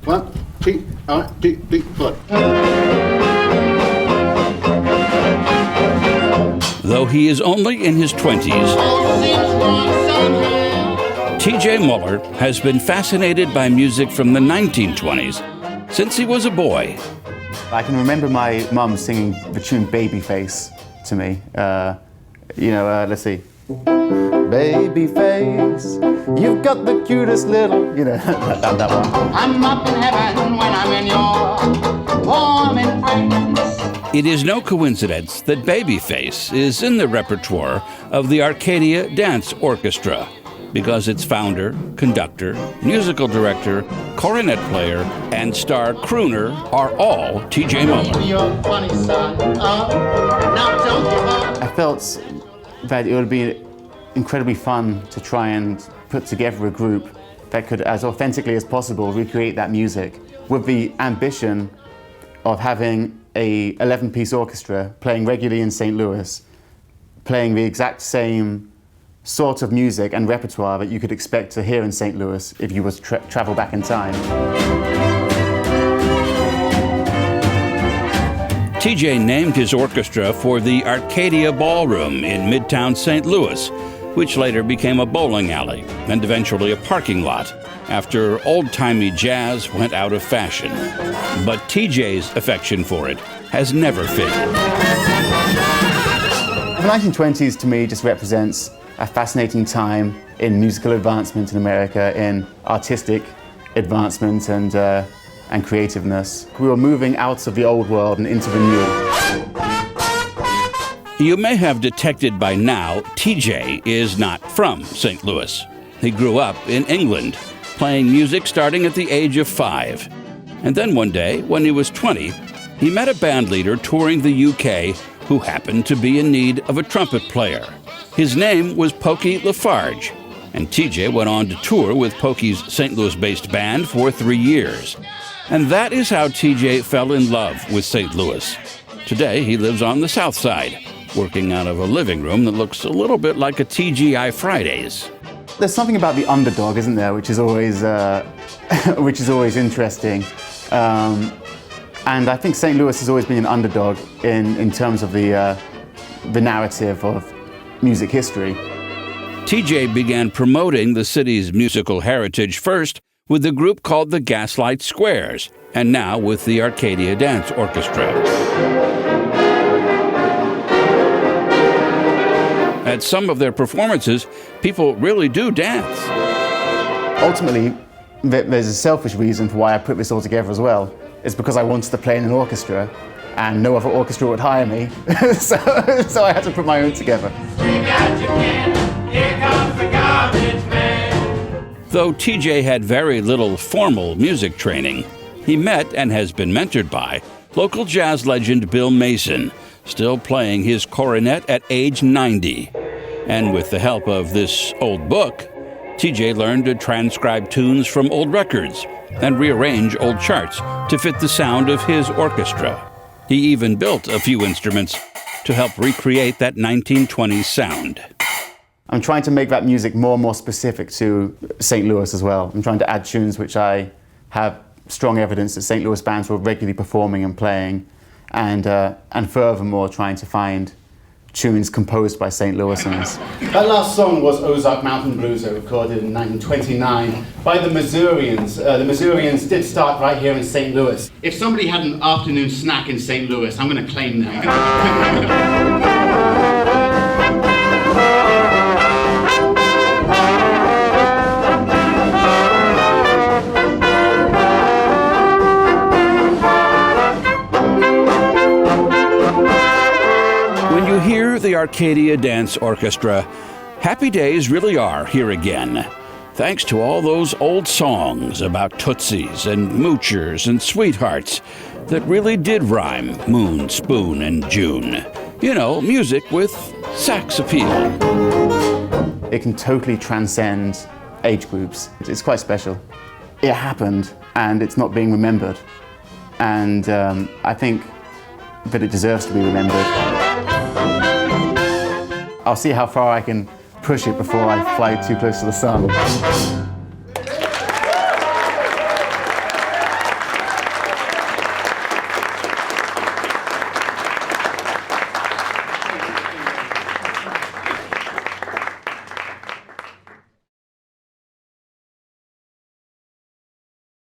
1, 2, 1, 2, 3, 4. Though he is only in his 20s, T.J. Muller has been fascinated by music from the 1920s since he was a boy. I can remember my mum singing the tune Babyface to me. Let's see. Babyface, you've got the cutest little, that one. I'm up in heaven when I'm in your warm embrace. It is no coincidence that Babyface is in the repertoire of the Arcadia Dance Orchestra, because its founder, conductor, musical director, cornet player, and star crooner are all T.J. Muller. I felt that it would be incredibly fun to try and put together a group that could, as authentically as possible, recreate that music with the ambition of having a 11-piece orchestra playing regularly in St. Louis, playing the exact same sort of music and repertoire that you could expect to hear in St. Louis if you were to travel back in time. TJ named his orchestra for the Arcadia Ballroom in Midtown St. Louis, which later became a bowling alley and eventually a parking lot after old-timey jazz went out of fashion. But TJ's affection for it has never faded. The 1920s to me just represents a fascinating time in musical advancement in America, in artistic advancement and creativeness. We were moving out of the old world and into the new. You may have detected by now, TJ is not from St. Louis. He grew up in England, playing music starting at the age of 5. And then one day, when he was 20, he met a band leader touring the UK who happened to be in need of a trumpet player. His name was Pokey LaFarge, and TJ went on to tour with Pokey's St. Louis-based band for 3 years. And that is how TJ fell in love with St. Louis. Today, he lives on the South Side, working out of a living room that looks a little bit like a TGI Fridays. There's something about the underdog, isn't there, which is always interesting. And I think St. Louis has always been an underdog in terms of the narrative of music history. TJ began promoting the city's musical heritage first with a group called the Gaslight Squares, and now with the Arcadia Dance Orchestra. At some of their performances, people really do dance. Ultimately, there's a selfish reason for why I put this all together as well. It's because I wanted to play in an orchestra, and no other orchestra would hire me, so I had to put my own together. Though TJ had very little formal music training, he met and has been mentored by local jazz legend Bill Mason, still playing his cornet at age 90. And with the help of this old book, TJ learned to transcribe tunes from old records and rearrange old charts to fit the sound of his orchestra. He even built a few instruments to help recreate that 1920s sound. I'm trying to make that music more and more specific to St. Louis as well. I'm trying to add tunes which I have strong evidence that St. Louis bands were regularly performing and playing, and furthermore trying to find tunes composed by St. Louisans. That last song was Ozark Mountain Blues, recorded in 1929 by the Missourians. The Missourians did start right here in St. Louis. If somebody had an afternoon snack in St. Louis, I'm going to claim them. When you hear the Arcadia Dance Orchestra, happy days really are here again. Thanks to all those old songs about tootsies and moochers and sweethearts that really did rhyme, moon, spoon, and June. You know, music with sax appeal. It can totally transcend age groups. It's quite special. It happened, and it's not being remembered. And I think that it deserves to be remembered. I'll see how far I can push it before I fly too close to the sun.